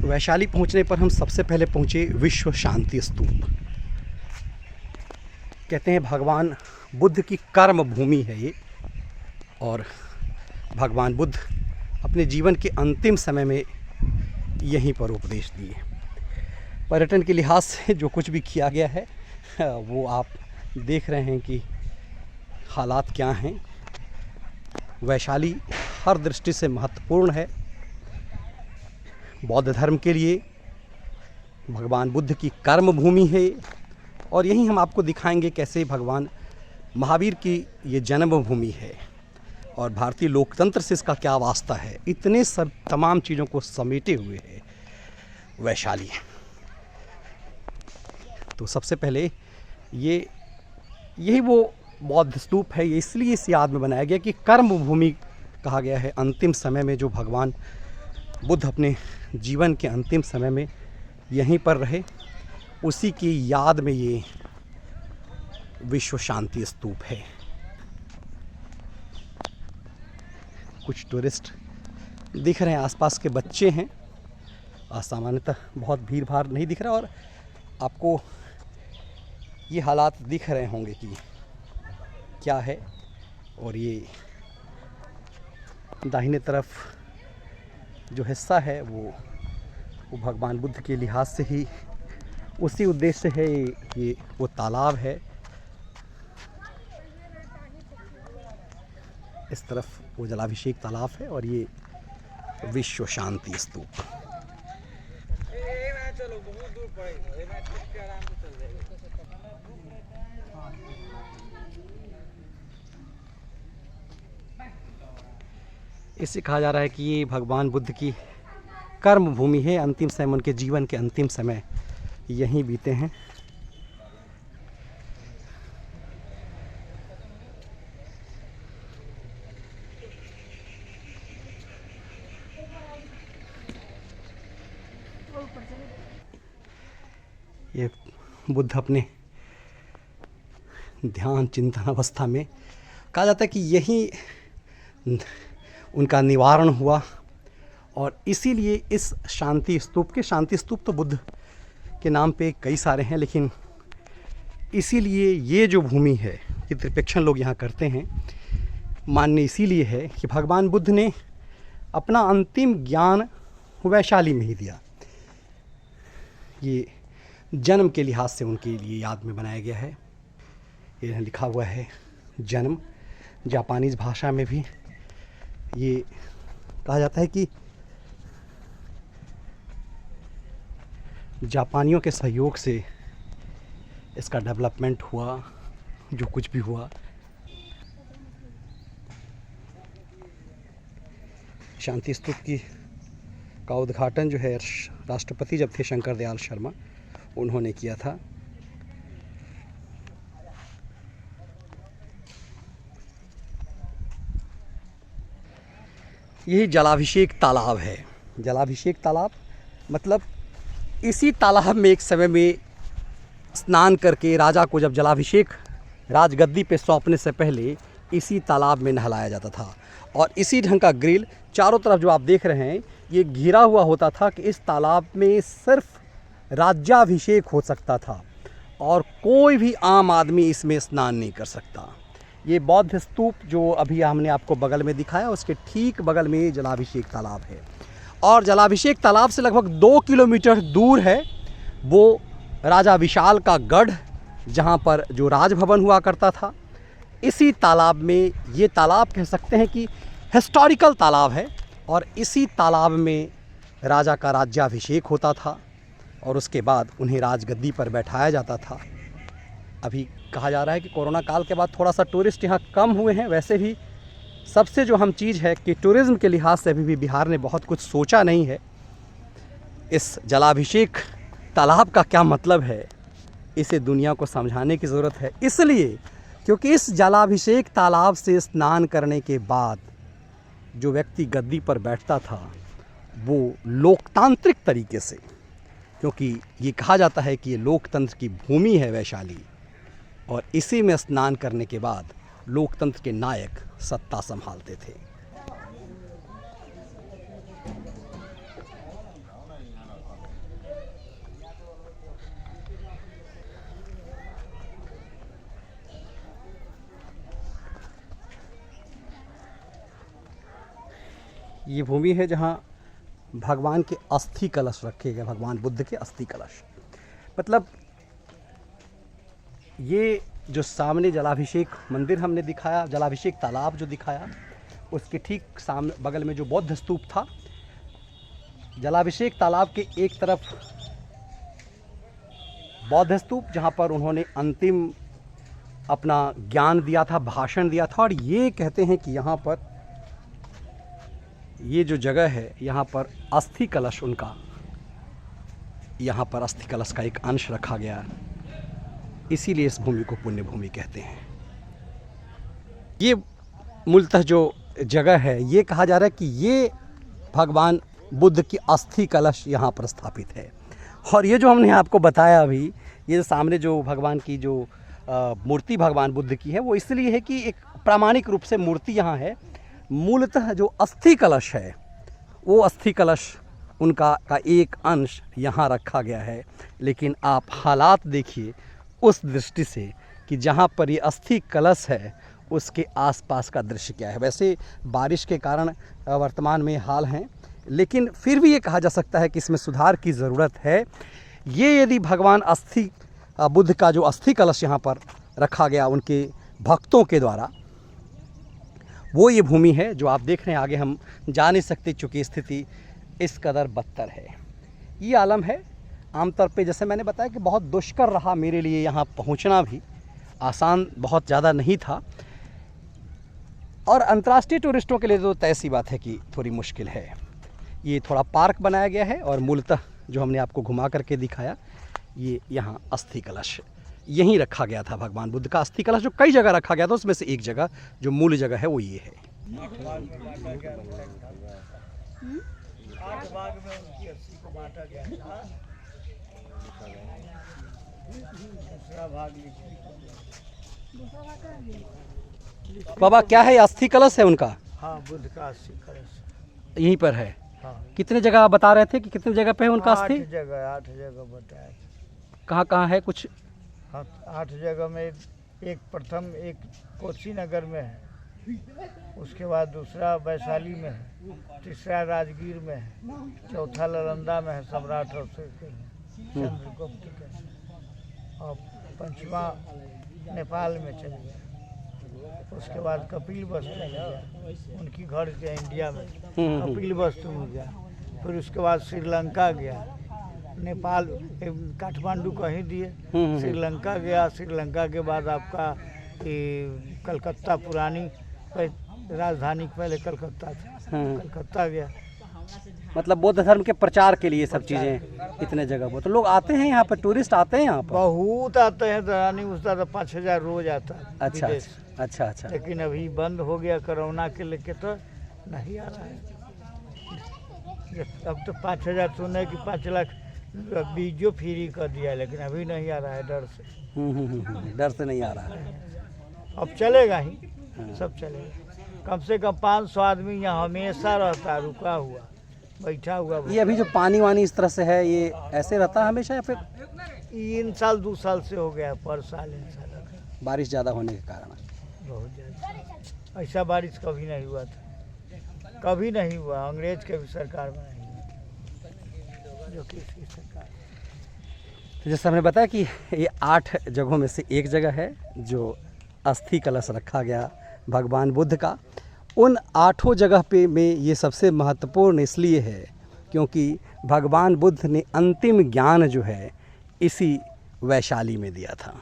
वैशाली पहुंचने पर हम सबसे पहले पहुंचे विश्व शांति स्तूप। कहते हैं भगवान बुद्ध की कर्म भूमि है ये, और भगवान बुद्ध अपने जीवन के अंतिम समय में यहीं पर उपदेश दिए। पर्यटन के लिहाज से जो कुछ भी किया गया है वो आप देख रहे हैं कि हालात क्या हैं। वैशाली हर दृष्टि से महत्वपूर्ण है। बौद्ध धर्म के लिए भगवान बुद्ध की कर्म भूमि है, और यहीं हम आपको दिखाएंगे कैसे भगवान महावीर की ये जन्मभूमि है और भारतीय लोकतंत्र से इसका क्या वास्ता है। इतने सब तमाम चीज़ों को समेटे हुए है वैशाली। तो सबसे पहले यही वो बौद्ध स्तूप है। ये इसलिए इस याद में बनाया गया कि कर्म भूमि कहा गया है। अंतिम समय में जो भगवान बुद्ध अपने जीवन के अंतिम समय में यहीं पर रहे, उसी की याद में ये विश्व शांति स्तूप है। कुछ टूरिस्ट दिख रहे हैं, आसपास के बच्चे हैं। सामान्यतः बहुत भीड़ भाड़ नहीं दिख रहा, और आपको ये हालात दिख रहे होंगे कि क्या है। और ये दाहिने तरफ जो हिस्सा है वो भगवान बुद्ध के लिहाज से ही उसी उद्देश्य से है। ये वो तालाब है। इस तरफ वो जलाभिषेक तालाब है, और ये विश्व शांति स्तूप। इसे कहा जा रहा है कि ये भगवान बुद्ध की कर्म भूमि है। अंतिम समय, उनके जीवन के अंतिम समय यहीं बीते हैं। ये बुद्ध अपने ध्यान चिंतन अवस्था में, कहा जाता है कि यहीं उनका निवारण हुआ, और इसीलिए इस शांति स्तूप तो बुद्ध के नाम पे कई सारे हैं, लेकिन इसीलिए ये जो भूमि है, ये त्रिपेक्षण लोग यहाँ करते हैं, मानने इसीलिए है कि भगवान बुद्ध ने अपना अंतिम ज्ञान वैशाली में ही दिया। ये जन्म के लिहाज से उनके लिए याद में बनाया गया है। ये लिखा हुआ है जन्म। जापानीज भाषा में भी ये कहा जाता है कि जापानियों के सहयोग से इसका डेवलपमेंट हुआ, जो कुछ भी हुआ। शांति स्तूप का उद्घाटन जो है राष्ट्रपति जब थे शंकर दयाल शर्मा, उन्होंने किया था। यही जलाभिषेक तालाब है। जलाभिषेक तालाब मतलब इसी तालाब में एक समय में स्नान करके राजा को जब जलाभिषेक राजगद्दी पे सौंपने से पहले इसी तालाब में नहलाया जाता था। और इसी ढंग का ग्रिल चारों तरफ जो आप देख रहे हैं, ये घिरा हुआ होता था कि इस तालाब में सिर्फ राज्याभिषेक हो सकता था और कोई भी आम आदमी इसमें स्नान नहीं कर सकता। ये बौद्ध स्तूप जो अभी हमने आपको बगल में दिखाया, उसके ठीक बगल में जलाभिषेक तालाब है, और जलाभिषेक तालाब से लगभग 2 किलोमीटर दूर है वो राजा विशाल का गढ़, जहाँ पर जो राजभवन हुआ करता था। इसी तालाब में, ये तालाब कह सकते हैं कि हिस्टोरिकल तालाब है, और इसी तालाब में राजा का राज्याभिषेक होता था और उसके बाद उन्हें राजगद्दी पर बैठाया जाता था। अभी कहा जा रहा है कि कोरोना काल के बाद थोड़ा सा टूरिस्ट यहाँ कम हुए हैं। वैसे भी सबसे जो हम चीज़ है कि टूरिज़्म के लिहाज से अभी भी बिहार ने बहुत कुछ सोचा नहीं है। इस जलाभिषेक तालाब का क्या मतलब है, इसे दुनिया को समझाने की ज़रूरत है। इसलिए क्योंकि इस जलाभिषेक तालाब से स्नान करने के बाद जो व्यक्ति गद्दी पर बैठता था वो लोकतांत्रिक तरीके से, क्योंकि ये कहा जाता है कि ये लोकतंत्र की भूमि है वैशाली, और इसी में स्नान करने के बाद लोकतंत्र के नायक सत्ता संभालते थे। ये भूमि है जहाँ भगवान के अस्थि कलश रखे गए, भगवान बुद्ध के अस्थि कलश। मतलब ये जो सामने जलाभिषेक मंदिर हमने दिखाया, जलाभिषेक तालाब जो दिखाया, उसके ठीक सामने बगल में जो बौद्ध स्तूप था। जलाभिषेक तालाब के एक तरफ बौद्ध स्तूप, जहाँ पर उन्होंने अंतिम अपना ज्ञान दिया था, भाषण दिया था। और ये कहते हैं कि यहाँ पर ये जो जगह है, यहाँ पर अस्थि कलश उनका, यहाँ पर अस्थि कलश का एक अंश रखा गया, इसीलिए इस भूमि को पुण्य भूमि कहते हैं। ये मूलतः जो जगह है, ये कहा जा रहा है कि ये भगवान बुद्ध की अस्थि कलश यहाँ पर स्थापित है। और ये जो हमने आपको बताया अभी, ये सामने जो भगवान की जो मूर्ति भगवान बुद्ध की है, वो इसलिए है कि एक प्रामाणिक रूप से मूर्ति यहाँ है। मूलतः जो अस्थि कलश है, वो अस्थि कलश उनका का एक अंश यहाँ रखा गया है। लेकिन आप हालात देखिए उस दृष्टि से कि जहाँ पर ये अस्थि कलश है, उसके आसपास का दृश्य क्या है। वैसे बारिश के कारण वर्तमान में हाल हैं, लेकिन फिर भी ये कहा जा सकता है कि इसमें सुधार की ज़रूरत है। ये यदि भगवान अस्थि बुद्ध का जो अस्थि कलश यहाँ पर रखा गया उनके भक्तों के द्वारा, वो ये भूमि है जो आप देख रहे हैं। आगे हम जा नहीं सकते चूँकि स्थिति इस कदर बदतर है। ये आलम है। आमतौर पे जैसे मैंने बताया कि बहुत दुष्कर रहा मेरे लिए, यहाँ पहुँचना भी आसान बहुत ज़्यादा नहीं था। और अंतर्राष्ट्रीय टूरिस्टों के लिए तो तय सी बात है कि थोड़ी मुश्किल है। ये थोड़ा पार्क बनाया गया है और मूलतः जो हमने आपको घुमा करके दिखाया, ये यहाँ अस्थि कलश यहीं रखा गया था। भगवान बुद्ध का अस्थि कलश जो कई जगह रखा गया था, उसमें से एक जगह जो मूल जगह है वो ये है। बाबा क्या है, अस्थि कलश है उनका? हाँ, बुद्ध का अस्थि कलश यहीं पर है। हाँ। कितने जगह आप बता रहे थे कि कितने जगह पे है उनका अस्थि? 8 जगह बताया। कहाँ कहाँ है कुछ? हाँ, 8 जगह में एक प्रथम एक कोसी नगर में है, उसके बाद दूसरा वैशाली में है, तीसरा राजगीर में है, चौथा नालंदा में है, सम्राट अशोक के चंद्रगुप्त के, और पंचमा नेपाल में चल गया। उसके बाद कपिल वस्तु में गया, उनकी घर के इंडिया में कपिल वस्तु में गया। फिर उसके बाद श्रीलंका गया, नेपाल काठमांडू कहीं दिए, श्रीलंका गया। श्रीलंका के बाद आपका कलकत्ता, पुरानी राजधानी पहले कलकत्ता था, कलकत्ता गया। मतलब बौद्ध धर्म के प्रचार के लिए सब चीज़ें इतने जगह पर तो लोग आते हैं, यहाँ पर टूरिस्ट आते हैं यहाँ पर बहुत आते हैं। दरानी उसका तो 5000 रोज आता है। अच्छा अच्छा अच्छा। लेकिन अभी बंद हो गया कोरोना के लेके, तो नहीं आ रहा है। अब तो 5000 सुने कि 5 लाख बीजो फ्री कर दिया, लेकिन अभी नहीं आ रहा है डर से। डर से नहीं आ रहा है। अब चलेगा ही, सब चलेगा। कम से कम 500 आदमी यहाँ हमेशा रहता है, रुका हुआ, बैठा हुआ। ये अभी जो पानी वानी इस तरह से है, ये ऐसे रहता है हमेशा या फिर 3 साल 2 साल से हो गया? पर साल इन साल बारिश ज़्यादा होने के कारण? बहुत ज़्यादा। ऐसा बारिश कभी नहीं हुआ था, कभी नहीं हुआ। अंग्रेज के भी सरकार में नहीं हुआ, जो कि इसकी सरकार। तो जैसे हमने बताया कि ये 8 जगहों में से एक जगह है जो अस्थि कलश रखा गया भगवान बुद्ध का। उन 8 जगह पे में ये सबसे महत्वपूर्ण इसलिए है क्योंकि भगवान बुद्ध ने अंतिम ज्ञान जो है इसी वैशाली में दिया था।